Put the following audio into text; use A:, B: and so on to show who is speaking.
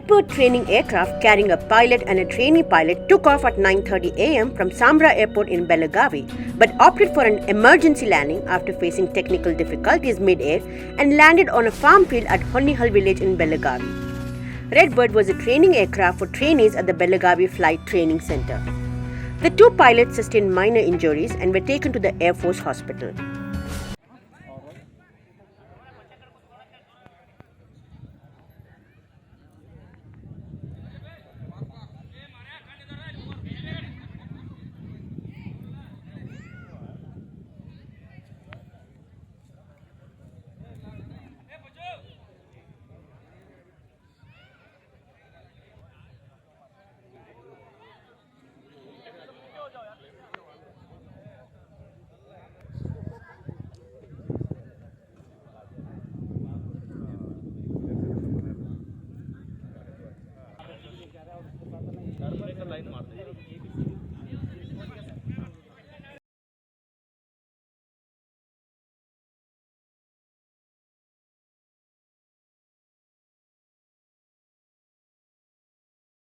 A: Redbird training aircraft carrying a pilot and a trainee pilot took off at 9:30 a.m. from Sambra Airport in Belagavi, but opted for an emergency landing after facing technical difficulties mid-air and landed on a farm field at Honnihal village in Belagavi. Redbird was a training aircraft for trainees at the Belagavi Flight Training Center. The two pilots sustained minor injuries and were taken to the Air Force Hospital.
B: Line मार